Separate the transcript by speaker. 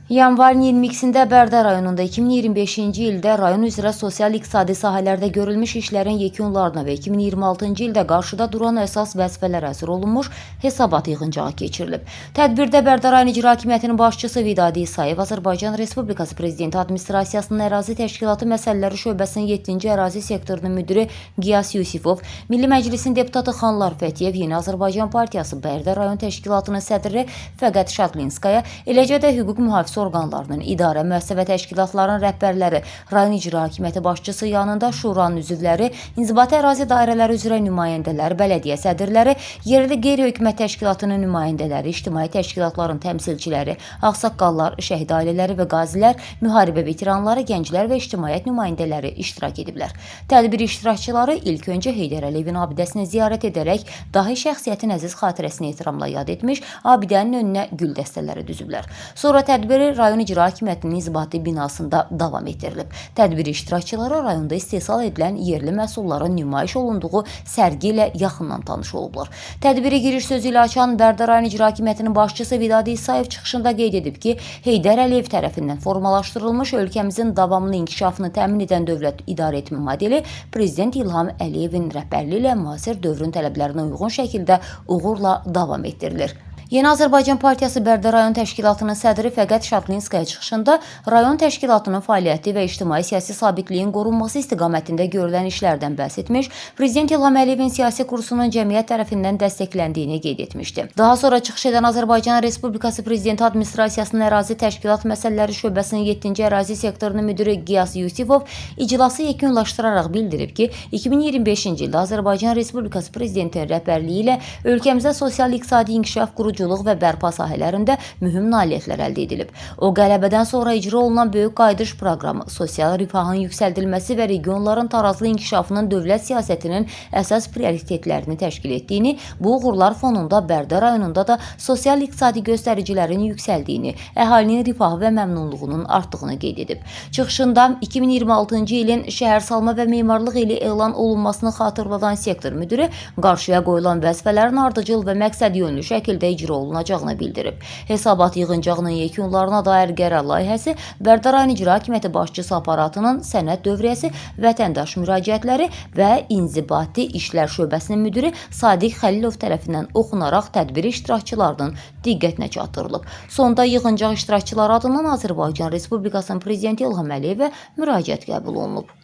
Speaker 1: Yanvarın 22-də Bərdə rayonunda 2025-ci ildə rayon üzrə sosial-iqtisadi sahələrdə görülmüş işlərin yekunlarına və 2026-cı ildə qarşıda duran əsas vəzifələrə həsr olunmuş hesabat yığıncağı keçirilib. Tədbirdə Bərdə rayon İcra Hakimiyyətinin başçısı Vidadi İsayev, Azərbaycan Respublikası Prezidenti Administrasiyasının Ərazi Təşkilatı Məsələləri Şöbəsinin 7-ci ərazi sektorunun müdiri Qiyas Yusifov, Milli Məclisin deputatı Xanlar Fətiyev, Yeni Azərbaycan Partiyası Bərdə rayon təşkilatının sədri Fəqət Şadlinskaya, eləcə də hüquq mühafizə orqanlarının, idarə, müəssisə və təşkilatların rəhbərləri, rayon icra hakimiyyəti başçısı yanında şuranın üzvləri, inzibati ərazi dairələri üzrə nümayəndələri, bələdiyyə sədrləri, yerli qeyri-hökumət təşkilatının nümayəndələri, ictimai təşkilatların təmsilçiləri, ağsaqqallar, şəhid ailələri və qazilər, müharibə veteranları, gənclər və ictimaiyyət nümayəndələri iştirak ediblər. Tədbir iştirakçıları ilk öncə Heydər Əliyevin abidəsini ziyarət edərək dahi şəxsiyyətin əziz xatirəsini ehtiramla yad etmiş, abidənin önünə gül dəstələri düzüblər. Sonra tədbiri rayon icra hakimiyyətinin inzibati binasında davam etdirilib. Tədbir iştirakçıları rayonda istehsal edilən yerli məhsulların nümayiş olunduğu sərgi ilə yaxından tanış olublar. Tədbiri giriş sözü ilə açan Bərdə rayon icra hakimiyyətinin başçısı Vidadi İsayev çıxışında qeyd edib ki, Heydər Əliyev tərəfindən formalaşdırılmış ölkəmizin davamlı inkişafını təmin edən dövlət idarə etmə modeli Prezident İlham Əliyevin rəhbərliyi ilə müasir dövrün tələblərinə uyğun şəkildə uğurla davam etdirilir. Yeni Azərbaycan Partiyası Bərdə rayon təşkilatının sədri Fəqət Şadlinskaya çıxışında rayon təşkilatının fəaliyyəti və ictimai-siyasi sabitliyin qorunması istiqamətində görülən işlərdən bəhs etmiş, Prezident İlham Əliyevin siyasi kursunun cəmiyyət tərəfindən dəstəkləndiyini qeyd etmişdi. Daha sonra çıxış edən Azərbaycan Respublikası Prezidenti Administrasiyasının Ərazi Təşkilat Məsələləri Şöbəsinin 7-ci ərazi sektorunun müdiri Qiyas Yusifov iclası yekunlaşdıraraq bildirib ki, 2025-ci ildə Azərbaycan Respublikası Prezidentinin rəhbərliyi ilə ölkəmizdə sosial-iqtisadi inkişaf quruculuq və bərpa sahələrində mühüm nailiyyətlər əldə edilib. O, qələbədən sonra icra olunan böyük qayıdış proqramı, sosial rifahın yüksəldilməsi və regionların tarazlı inkişafının dövlət siyasətinin əsas prioritetlərini təşkil etdiyini, bu uğurlar fonunda Bərdə rayonunda da sosial-iqtisadi göstəricilərin yüksəldiyini, əhalinin rifahı və məmnunluğunun artdığını qeyd edib. Çıxışında 2026-cı ilin şəhərsalma və memarlıq ili elan olunmasını xatırladan sektor müdiri qarşıya qoyulan vəzifələrin ardıcıl və məqsədyönlü şəkildə icra olunacağını bildirib. Hesabat yığıncağının yekunlarına dair qərar layihəsi Bərdə rayon İcra Hakimiyyəti başçısı aparatının sənəd dövriyyəsi, vətəndaş müraciətləri və inzibati işlər şöbəsinin müdiri Sadiq Xəlilov tərəfindən oxunaraq tədbir iştirakçılarının diqqətinə çatdırılıb. Sonda yığıncaq iştirakçıları adından Azərbaycan Respublikasının Prezidenti İlham Əliyevə müraciət qəbul olunub.